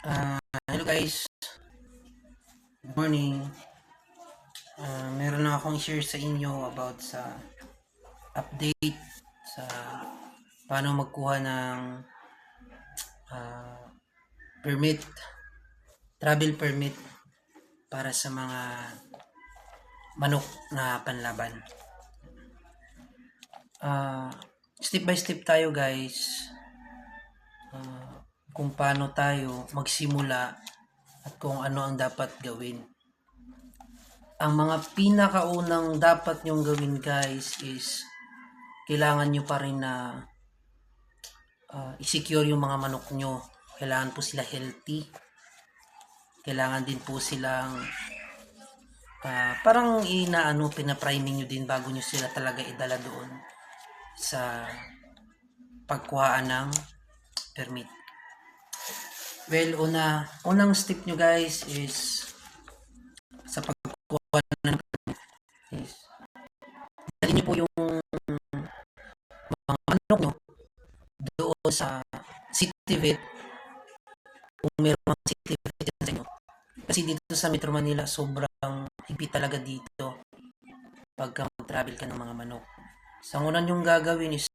Hello guys, good morning. Meron lang akong share sa inyo about sa update sa paano magkuha ng ah, permit, travel permit para sa mga manok na panlaban. Step by step tayo guys, kung paano tayo magsimula at kung ano ang dapat gawin. Ang mga pinakaunang dapat nyong gawin guys is kailangan nyo pa rin na i-secure yung mga manok nyo. Kailangan po sila healthy. Kailangan din po silang parang pinapriming nyo din bago nyo sila talaga idala doon sa pagkuhaan ng permit. Well, unang step nyo guys is sa pagkuha ng permit is dali nyo po yung mga manok nyo doon sa city vet kung meron mga city vet sa inyo. Kasi dito sa Metro Manila, sobrang higpit talaga dito pagka mag-travel ka ng mga manok. Sa una nyong gagawin is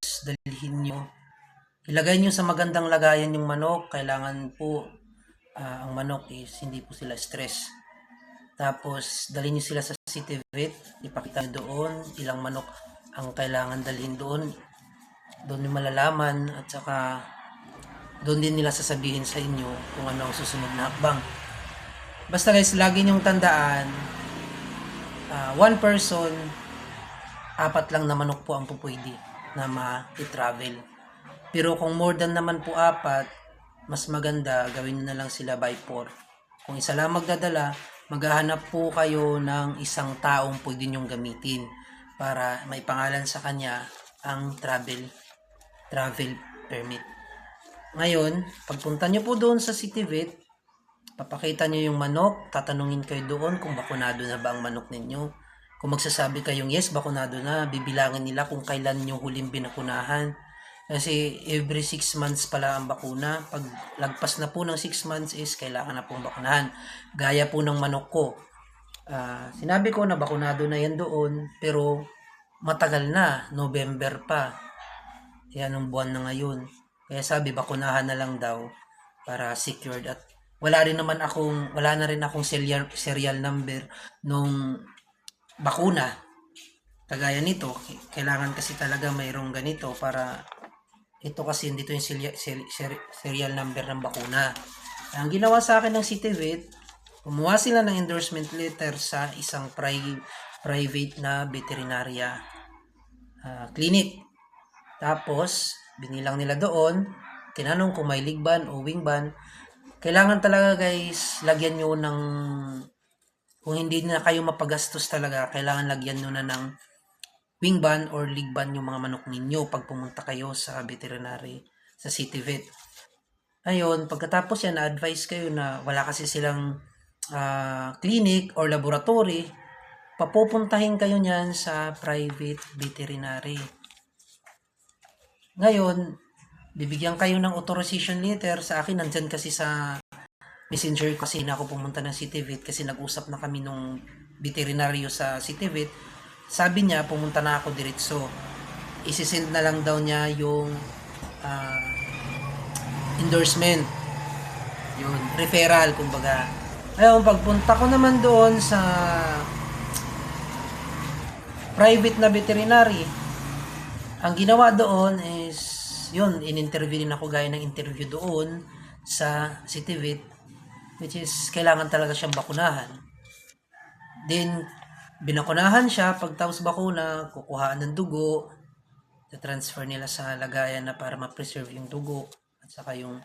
ilagay nyo sa magandang lagayan yung manok. Kailangan po ang manok is hindi po sila stress. Tapos dalhin nyo sila sa city vet, ipakita nyo doon ilang manok ang kailangan dalhin doon. Doon nyo malalaman at saka doon din nila sasabihin sa inyo kung ano ang susunod na hakbang. Basta guys, lagi nyong tandaan, one person, 4 lang na manok po ang pupwede na ma-travel. Pero kung more than naman po 4, mas maganda gawin nyo na lang sila by 4. Kung isa lang magdadala, maghahanap po kayo ng isang taong pwede nyong gamitin para may pangalan sa kanya ang travel permit. Ngayon, pagpunta nyo po doon sa city vet, papakita nyo yung manok, tatanungin kayo doon kung bakunado na ba ang manok ninyo. Kung magsasabi kayong yes, bakunado na, bibilangin nila kung kailan nyo huling binakunahan. Kasi every 6 months pala ang bakuna. Pag lagpas na po ng 6 months is kailangan na pong bakunahan. Gaya po ng manok ko. Sinabi ko na bakunado na yan doon, pero matagal na, November pa. Yan ang buwan na ngayon. Kaya sabi, bakunahan na lang daw para secured at wala na rin akong serial number nung bakuna. Kagaya nito, kailangan kasi talaga mayroong ganito para ito kasi dito yung serial number ng bakuna. Ang ginawa sa akin ng CityVet, kumuha sila ng endorsement letter sa isang private na veterinarya clinic. Tapos, binilang nila doon, tinanong kung may league ban o wing ban. Kailangan talaga guys, lagyan nyo ng, kung hindi na kayo mapagastos talaga, kailangan lagyan nyo na ng wing ban or league ban yung mga manok ninyo pag pumunta kayo sa veterinary, sa city vet. Ayun, pagkatapos yan, na-advise kayo na wala kasi silang clinic or laboratory, papupuntahin kayo niyan sa private veterinary. Ngayon, bibigyan kayo ng authorization letter. Sa akin, nandyan kasi sa messenger kasi na ako pumunta ng city vet kasi nag-usap na kami nung veterinaryo sa city vet. Sabi niya, pumunta na ako diretso. Isisend na lang daw niya yung endorsement. Yun, referral, kumbaga. Ayun, pagpunta ko naman doon sa private na veterinary, ang ginawa doon is, yun, in-interview din ako gaya ng interview doon sa city vet, which is, kailangan talaga siyang bakunahan. Then, binakunahan siya, pagtapos bakuna, kukuhaan ng dugo, transfer nila sa lagayan na para ma-preserve yung dugo, at saka yung,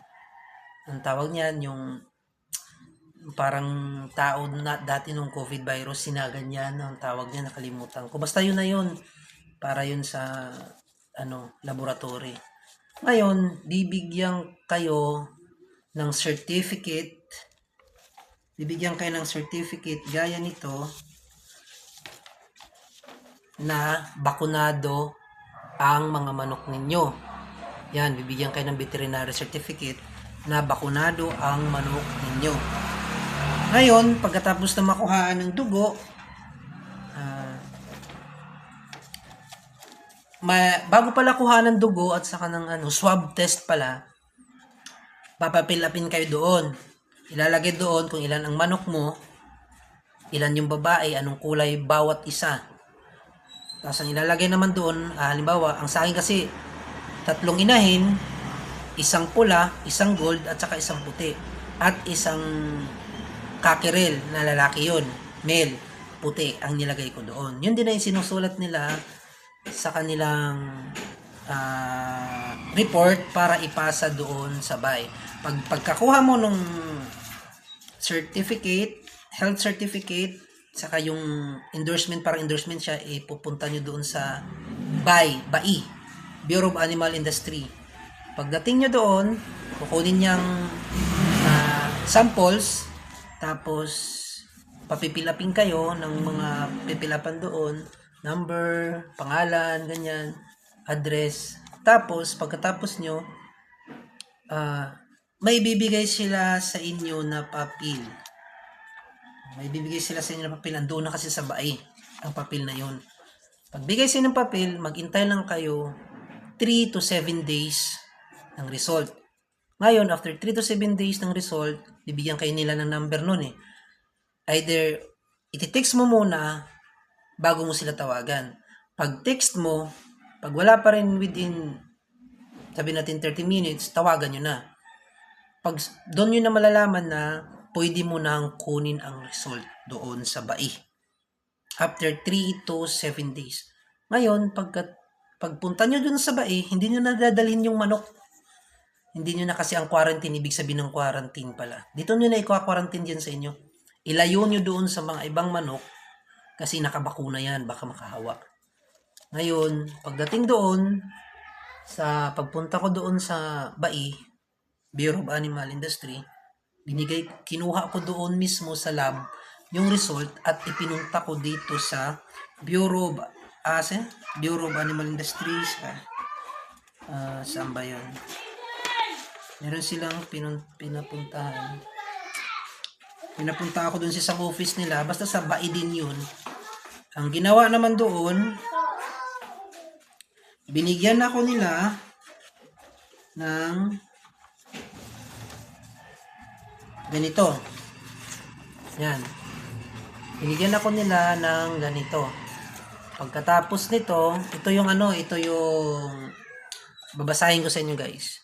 ang tawag niyan, yung parang tao na dati nung COVID virus, sinaganyan, ang tawag niya, nakalimutan ko. Basta yun na yun, para yun sa laboratory. Ngayon, bibigyan kayo ng certificate. Bibigyan kayo ng certificate gaya nito na bakunado ang mga manok ninyo. Yan, bibigyan kayo ng veterinary certificate. na bakunado ang manok ninyo. Ngayon, pagkatapos na makuhaan ng dugo, bago pala kuha ng dugo at saka ng swab test pala, papapilapin kayo doon. Ilalagay doon kung ilan ang manok mo, ilan yung babae, anong kulay bawat isa. Tapos ang ilalagay naman doon, halimbawa, ang sa akin kasi, 3 inahin, isang pula, isang gold, at saka isang puti. At isang kakirel na lalaki yun, male, puti, ang nilagay ko doon. Yun din ay sinusulat nila sa kanilang report para ipasa doon sa bahay. Pagkakuha mo nung certificate, health certificate, saka yung endorsement, parang endorsement siya, ipupunta nyo doon sa BAI, Bureau of Animal Industry. Pagdating nyo doon, kukunin niyang samples, tapos papipilapin kayo ng mga pipilapan doon, number, pangalan, ganyan, address. Tapos, pagkatapos nyo, may bibigay sila sa inyo na papel. May bibigay sila sa inyo na papel. Andun na kasi sa BAI ang papel na yun. Pagbigay sila ng papel, maghintay lang kayo 3 to 7 days ng result. Ngayon, after 3 to 7 days ng result, bibigyan kayo nila ng number nun eh. Either, iti-text mo muna bago mo sila tawagan. Pag text mo, pag wala pa rin within, sabi natin 30 minutes, tawagan nyo na. Pag doon nyo na malalaman na pwede mo nang kunin ang result doon sa BAI. After 3 to 7 days. Ngayon, pagpunta nyo doon sa BAI, hindi nyo na dadalhin yung manok. Hindi nyo na kasi ang quarantine, ibig sabihin ng quarantine pala. Dito nyo na i-quarantine dyan sa inyo. Ilayo nyo doon sa mga ibang manok kasi nakabakuna yan, baka makahawa. Ngayon, pagdating doon, pagpunta ko doon sa BAI, Bureau of Animal Industry, kinuha ko doon mismo sa lab yung result at ipinunta ko dito sa Bureau of Animal Industries. Saan ba yun? Meron silang pinapuntahan. Pinapunta ako doon sa office nila, basta sa BAI din yun. Ang ginawa naman doon, binigyan ako nila ng ganito. Yan. Binigyan ako nila ng ganito. Pagkatapos nito, ito yung babasahin ko sa inyo guys.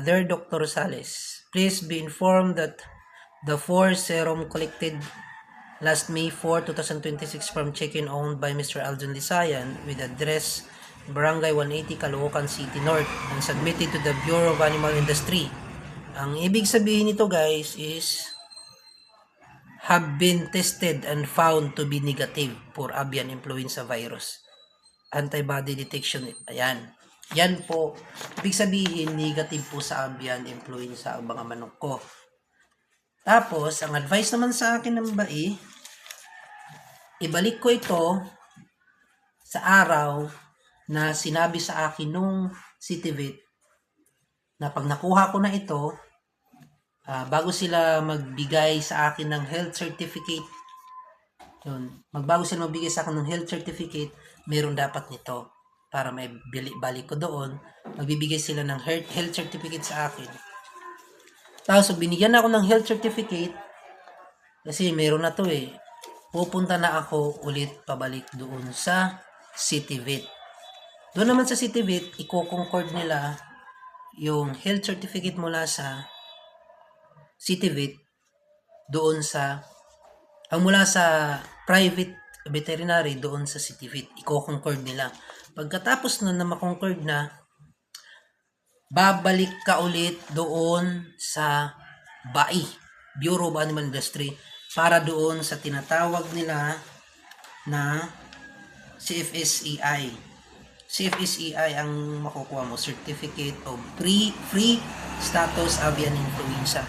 Dear Dr. Rosales, please be informed that the 4 serum collected last May 4, 2026 from chicken owned by Mr. Aljon Lisayan with address Barangay 180, Caloocan City North and submitted to the Bureau of Animal Industry. Ang ibig sabihin nito guys is have been tested and found to be negative for avian influenza virus. Antibody detection. Ayan. Yan po. Ibig sabihin negative po sa avian influenza ang mga manok ko. Tapos, ang advice naman sa akin ng BAI, ibalik ko ito sa araw na sinabi sa akin nung CityVet na pag nakuha ko na ito, bago sila magbigay sa akin ng health certificate, bago sila magbigay sa akin ng health certificate, meron dapat nito para may balik ko doon. Magbibigay sila ng health certificate sa akin. Tapos, binigyan ako ng health certificate kasi meron na to eh. Pupunta na ako ulit pabalik doon sa CityVet. Doon naman sa CityVet, i-concord nila yung health certificate mula sa CityVet doon mula sa private veterinary doon sa CityVet. I-concord nila. Pagkatapos na ma-concord na, babalik ka ulit doon sa BAI, Bureau of Animal Industry, para doon sa tinatawag nila na CFSEI. CFSEI ang makukuha mo, Certificate of Free Status Avian Influenza.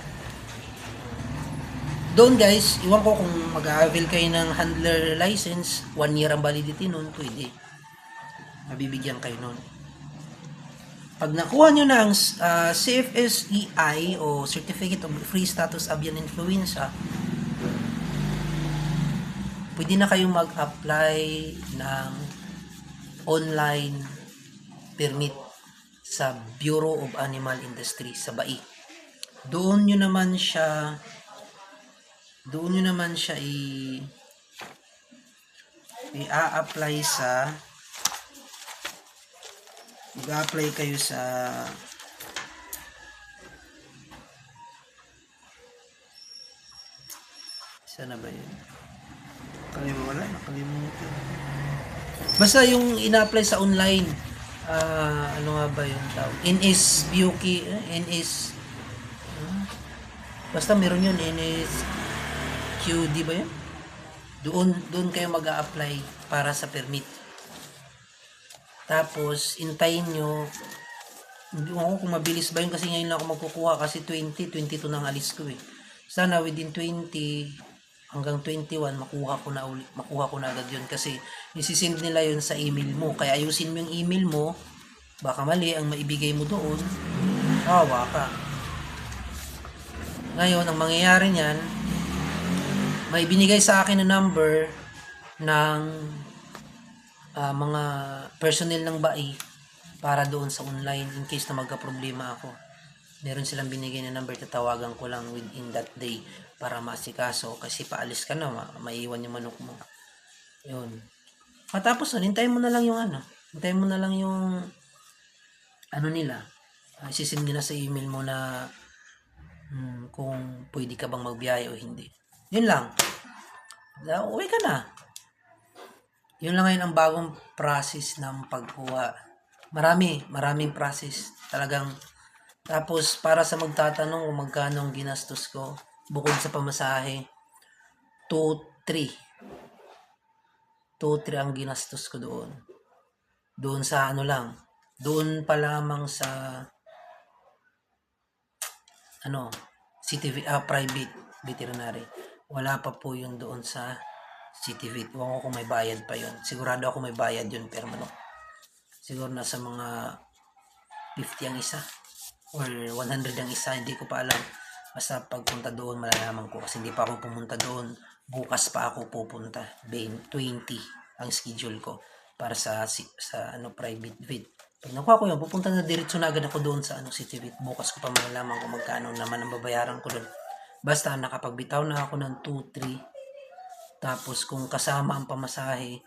Doon guys, iwan ko kung mag-avail kayo ng handler license, 1 year ang validity nun, pwede. Mabibigyan kayo nun. Pag nakuha nyo na ang CFSEI o Certificate of Free Status Avian Influenza, pwede na kayong mag-apply ng online permit sa Bureau of Animal Industry sa BAI. Doon nyo naman siya i-a-apply sa mag-a-apply kayo sa sana ba yun? Nakalimutan. Basta yung ina-apply sa online, ano nga ba yung tawag? NS Buki, NS, basta meron yun, NS QD ba yun? Doon kayo mag-a-apply para sa permit. Tapos, intayin nyo, hindi ko kung mabilis ba yun kasi ngayon lang ako magkukuha kasi 22 nang alis ko eh. Sana within 20 hanggang 21 makuha ko na agad yun kasi isisend nila yun sa email mo. Kaya ayusin mo yung email mo, baka mali ang maibigay mo doon, awa ka. Ngayon, ang mangyayari niyan, may binigay sa akin na number ng mga personnel ng BAI para doon sa online in case na magka-problema ako. Meron silang binigay na number, tatawagan ko lang within that day para maasikaso kasi paalis ka na, maiwan yung manok mo. Yun. Matapos nun, hintayin mo na lang yung nila. Isisend nila sa email mo na kung pwede ka bang magbiyahe o hindi. Yun lang. Uwi ka na. Yun lang ngayon ang bagong process ng pagkuha. Maraming process. Talagang, tapos para sa magtatanong kung magkano ang ginastos ko, bukod sa pamasahe, 2-3 ang ginastos ko doon. Doon sa doon pa lamang sa private veterinary. Wala pa po yun doon sa city vet. Huwag ko kung may bayad pa yun. Sigurado ako may bayad yun per manok. Siguro nasa mga 50 ang isa or 100 ang isa, hindi ko pa alam. Basta pagpunta doon malalaman ko kasi hindi pa ako pumunta doon. Bukas pa ako pupunta. 20 ang schedule ko para sa private vet. Pag nakuha ko yun, pupunta na diretso na agad ako doon sa city vet. Bukas ko pa malalaman kung magkano naman ang babayaran ko doon. Basta nakapagbitaw na ako ng 2-3. Tapos kung kasama ang pamasahe,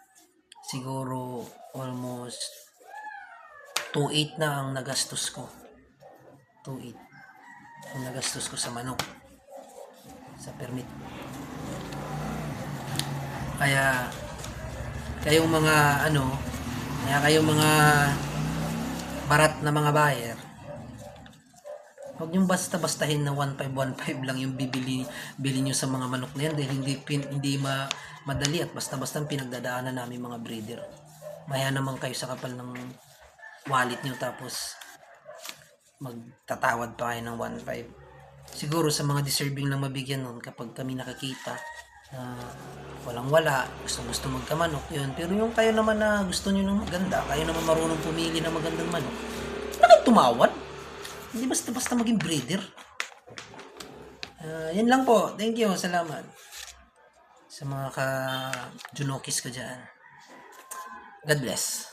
siguro almost 2.8 na ang nagastos ko. 2.8 ang nagastos ko sa manok, sa permit. Kaya kayong mga barat na mga buyer, huwag niyong basta-bastahin na 1.5 lang yung bili nyo sa mga manok na yan dahil hindi madali at basta-basta pinagdadaanan namin mga breeder. Maya naman kayo sa kapal ng wallet nyo tapos magtatawad pa kayo ng 1.5. Siguro sa mga deserving lang mabigyan nun kapag kami nakakita na walang-wala, gusto magkamanok, yun. Pero yung kayo naman na gusto nyo ng maganda, kayo naman marunong pumili ng magandang manok, bakit tumawad? Hindi basta-basta maging breeder. Yan lang po. Thank you. Salamat. Sa mga ka-junokis ko dyan. God bless.